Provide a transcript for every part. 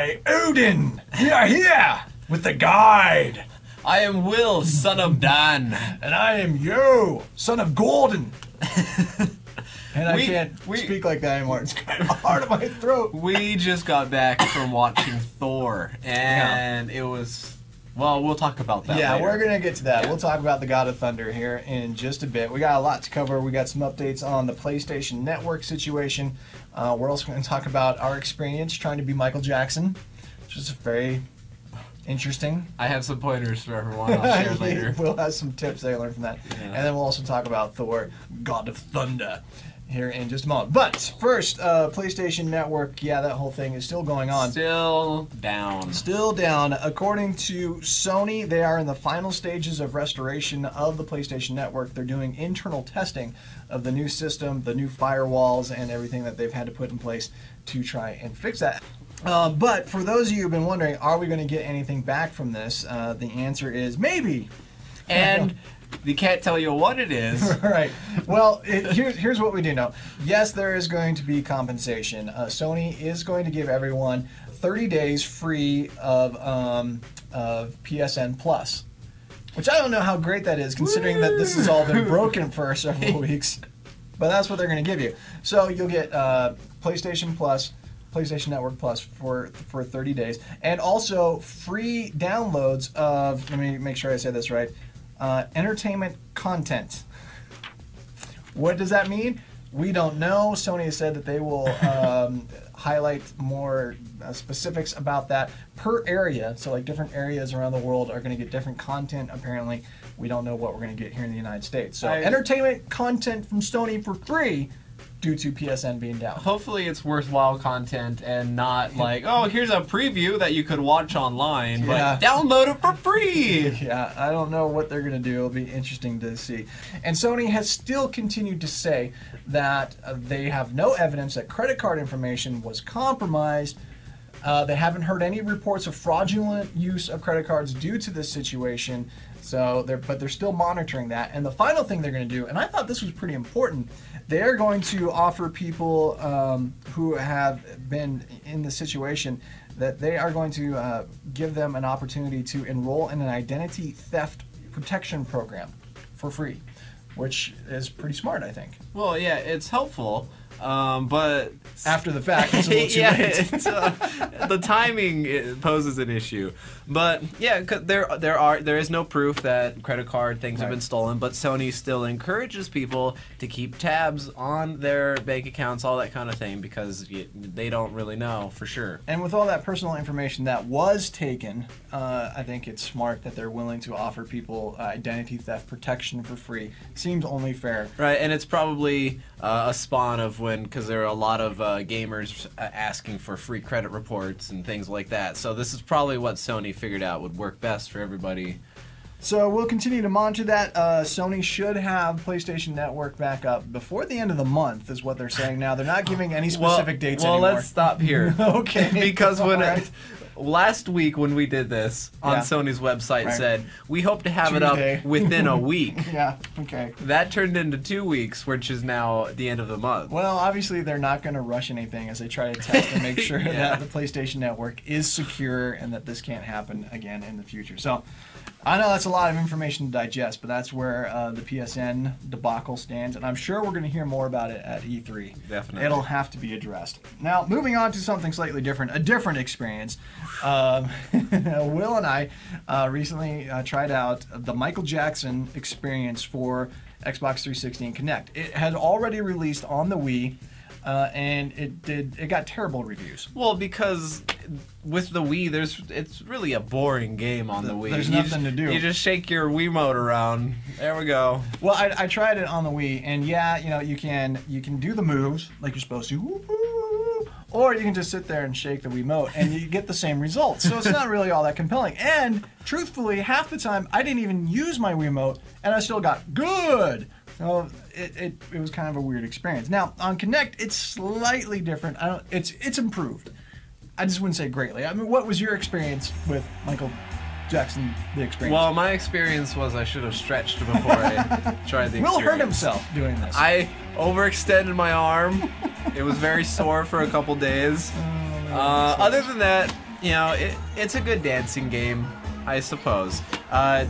I, Odin. We are here with the guide. I am Will, son of Dan. And I am Yo, son of Gordon. And I can't speak like that anymore. It's kind of hard on my throat. We just got back from watching Thor, and it was... Well, we'll talk about that later. We're going to get to that. Yeah. We'll talk about the God of Thunder here in just a bit. We got a lot to cover. We got some updates on the PlayStation Network situation. We're also going to talk about our experience trying to be Michael Jackson, which is very interesting. I have some pointers for everyone. I'll share later. We'll have some tips I learned from that. Yeah. And then we'll also talk about Thor, God of Thunder, here in just a moment. But first, PlayStation Network, that whole thing is still going on. Still down. Still down. According to Sony, they are in the final stages of restoration of the PlayStation Network. They're doing internal testing of the new system, the new firewalls, and everything that they've had to put in place to try and fix that. But for those of you who've been wondering, are we going to get anything back from this? The answer is maybe. And we can't tell you what it is. Right. Well, here's what we do know. Yes, there is going to be compensation. Sony is going to give everyone 30 days free of PSN Plus, which I don't know how great that is, considering that this has all been broken for several weeks. But that's what they're going to give you. So you'll get PlayStation Plus, PlayStation Network Plus for 30 days, and also free downloads of, let me make sure I said this right, entertainment content. What does that mean? We don't know. Sony has said that they will highlight more specifics about that per area. So like different areas around the world are going to get different content. Apparently, we don't know what we're going to get here in the United States. So entertainment content from Sony for free due to PSN being down. Hopefully it's worthwhile content and not like, oh, here's a preview that you could watch online, but download it for free! Yeah, I don't know what they're going to do. It'll be interesting to see. And Sony has still continued to say that they have no evidence that credit card information was compromised. They haven't heard any reports of fraudulent use of credit cards due to this situation. But they're still monitoring that. And the final thing they're going to do, and I thought this was pretty important, they are going to offer people who have been in the situation that they are going to give them an opportunity to enroll in an identity theft protection program for free, which is pretty smart, I think. Well, yeah, it's helpful. But after the fact, it's a little too late. The timing poses an issue. But yeah, there is no proof that credit card things have been stolen. But Sony still encourages people to keep tabs on their bank accounts, all that kind of thing, because they don't really know for sure. And with all that personal information that was taken, I think it's smart that they're willing to offer people identity theft protection for free. Seems only fair. Right, and it's probably a spawn of because there are a lot of gamers asking for free credit reports and things like that. So this is probably what Sony figured out would work best for everybody. So we'll continue to monitor that. Sony should have PlayStation Network back up before the end of the month, is what they're saying now. They're not giving any specific dates anymore. Well, let's stop here. Okay. Because last week when we did this on Sony's website said, we hope to have it up within a week. Yeah, okay. That turned into 2 weeks, which is now the end of the month. Well, obviously they're not going to rush anything as they try to test and make sure that the PlayStation Network is secure and that this can't happen again in the future. So I know that's a lot of information to digest, but that's where the PSN debacle stands, and I'm sure we're going to hear more about it at E3. Definitely. It'll have to be addressed. Now, moving on to something slightly different, a different experience. Will and I recently tried out the Michael Jackson experience for Xbox 360 and Kinect. It had already released on the Wii, and it got terrible reviews. Well, because with the Wii, it's really a boring game on the Wii. There's nothing to do. You just shake your Wiimote around. There we go. Well, I tried it on the Wii, and you can do the moves like you're supposed to, or you can just sit there and shake the Wiimote, and you get the same results. So it's not really all that compelling. And truthfully, half the time I didn't even use my Wiimote, and I still got good. So it was kind of a weird experience. Now on Kinect, it's slightly different. It's improved. I just wouldn't say greatly. I mean, what was your experience with Michael Jackson, the experience? Well, my experience was I should have stretched before I tried the experience. Will hurt himself doing this. I overextended my arm. It was very sore for a couple days. Other than that, you know, it's a good dancing game, I suppose. I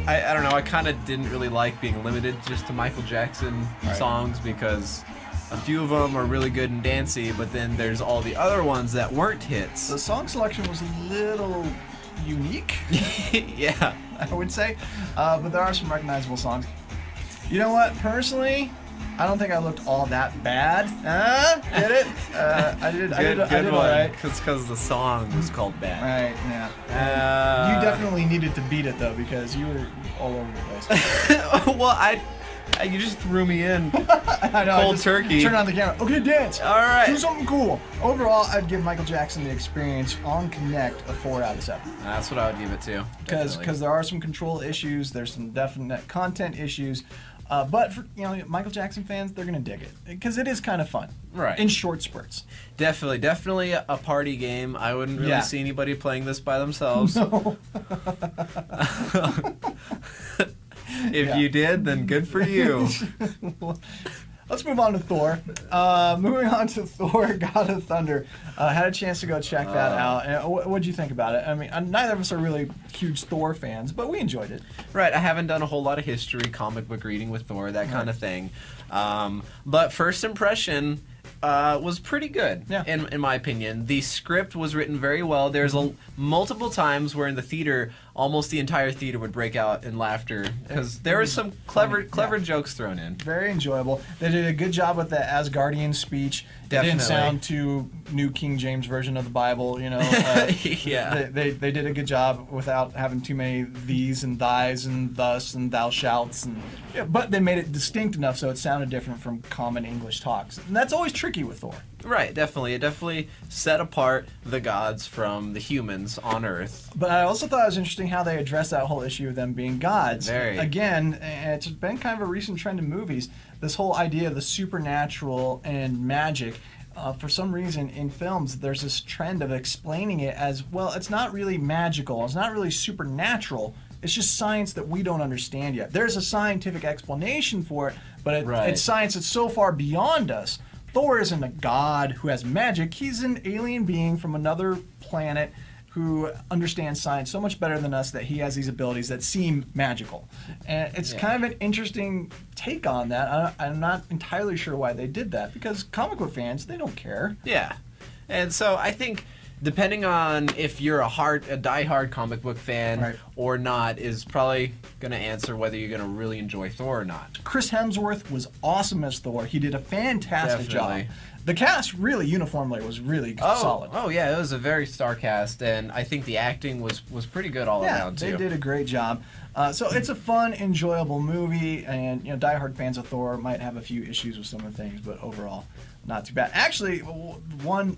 don't know. I kind of didn't really like being limited just to Michael Jackson songs because a few of them are really good and dancey, but then there's all the other ones that weren't hits. The song selection was a little unique. Yeah, I would say, but there are some recognizable songs. You know what? Personally, I don't think I looked all that bad. Did it? I did. I did all right. It's because the song was called Bad. Right. Yeah. You definitely needed to beat it though because you were all over the place. Well, you just threw me in. I know. Cold turkey. Turn on the camera. Okay, dance. All right. Do something cool. Overall, I'd give Michael Jackson the Experience on Connect a 4 out of 7. That's what I would give it to. Because there are some control issues. There's some definite content issues. But for Michael Jackson fans, they're gonna dig it because it is kind of fun, right? In short spurts. Definitely a party game. I wouldn't really see anybody playing this by themselves. No. If you did, then good for you. Let's move on to Thor. Moving on to Thor, God of Thunder. Had a chance to go check that out. And what'd you think about it? I mean, neither of us are really huge Thor fans, but we enjoyed it. Right. I haven't done a whole lot of history, comic book reading with Thor, that kind of thing. But first impression was pretty good, in my opinion. The script was written very well. There's multiple times where in the theater, almost the entire theater would break out in laughter because there were some clever jokes thrown in. Very enjoyable. They did a good job with the Asgardian speech. Definitely. It didn't sound too New King James Version of the Bible, you know. Yeah. They did a good job without having too many these and thys and thus and thou shouts, but they made it distinct enough so it sounded different from common English talks. And that's always tricky with Thor. Right, definitely. It definitely set apart the gods from the humans on Earth. But I also thought it was interesting how they addressed that whole issue of them being gods. Very. Again, and it's been kind of a recent trend in movies, this whole idea of the supernatural and magic. For some reason, in films, there's this trend of explaining it as, well, it's not really magical, it's not really supernatural, it's just science that we don't understand yet. There's a scientific explanation for it, but it's science that's so far beyond us. Thor isn't a god who has magic. He's an alien being from another planet who understands science so much better than us that he has these abilities that seem magical. And it's kind of an interesting take on that. I'm not entirely sure why they did that because comic book fans, they don't care. Yeah. And so I think depending on if you're a diehard comic book fan or not is probably going to answer whether you're going to really enjoy Thor or not. Chris Hemsworth was awesome as Thor. He did a fantastic job. The cast really uniformly was really solid. Oh yeah, it was a very star cast, and I think the acting was pretty good all around too. Yeah, they did a great job. So it's a fun, enjoyable movie, and diehard fans of Thor might have a few issues with some of the things, but overall, not too bad. Actually, the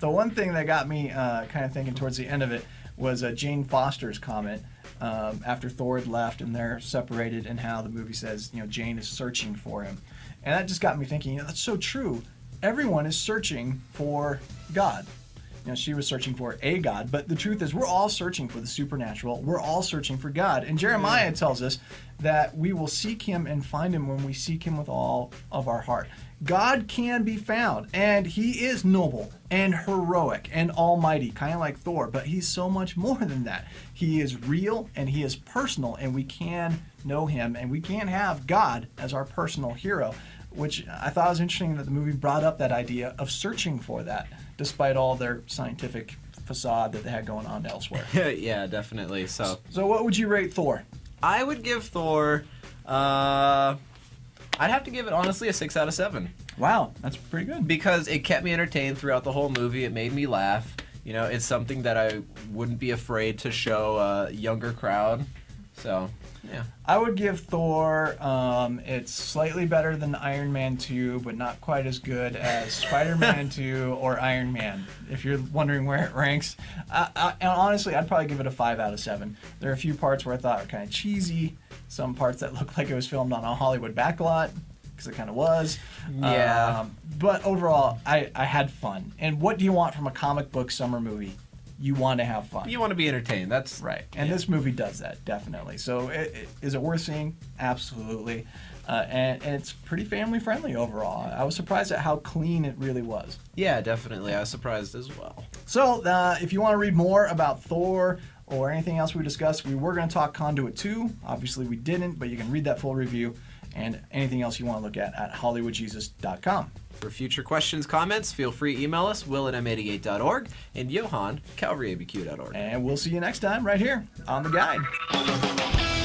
one thing that got me kind of thinking towards the end of it was Jane Foster's comment after Thor had left and they're separated, and how the movie says Jane is searching for him. And that just got me thinking, that's so true. Everyone is searching for God. She was searching for a God, but the truth is we're all searching for the supernatural. We're all searching for God. And Jeremiah tells us that we will seek him and find him when we seek him with all of our heart. God can be found, and he is noble and heroic and almighty, kind of like Thor, but he's so much more than that. He is real and he is personal, and we can know him, and we can have God as our personal hero, which I thought was interesting that the movie brought up that idea of searching for that, despite all their scientific facade that they had going on elsewhere. Yeah, definitely. So what would you rate Thor? I would give Thor, I'd have to give it, honestly, a 6 out of 7. Wow, that's pretty good. Because it kept me entertained throughout the whole movie. It made me laugh. It's something that I wouldn't be afraid to show a younger crowd. So, yeah. I would give Thor, it's slightly better than Iron Man 2, but not quite as good as Spider-Man 2 or Iron Man, if you're wondering where it ranks. And honestly, I'd probably give it a 5 out of 7. There are a few parts where I thought were kind of cheesy, some parts that looked like it was filmed on a Hollywood backlot, because it kind of was. Yeah. But overall, I had fun. And what do you want from a comic book summer movie? you want to have fun. You want to be entertained. That's right. And this movie does that, definitely. So is it worth seeing? Absolutely. And it's pretty family friendly overall. I was surprised at how clean it really was. Yeah, definitely. I was surprised as well. So if you want to read more about Thor or anything else we discussed, we were going to talk Conduit 2. Obviously we didn't, but you can read that full review and anything else you want to look at hollywoodjesus.com. For future questions, comments, feel free to email us, will@m88.org, and Johan, calvaryabq.org. And we'll see you next time right here on The Guide.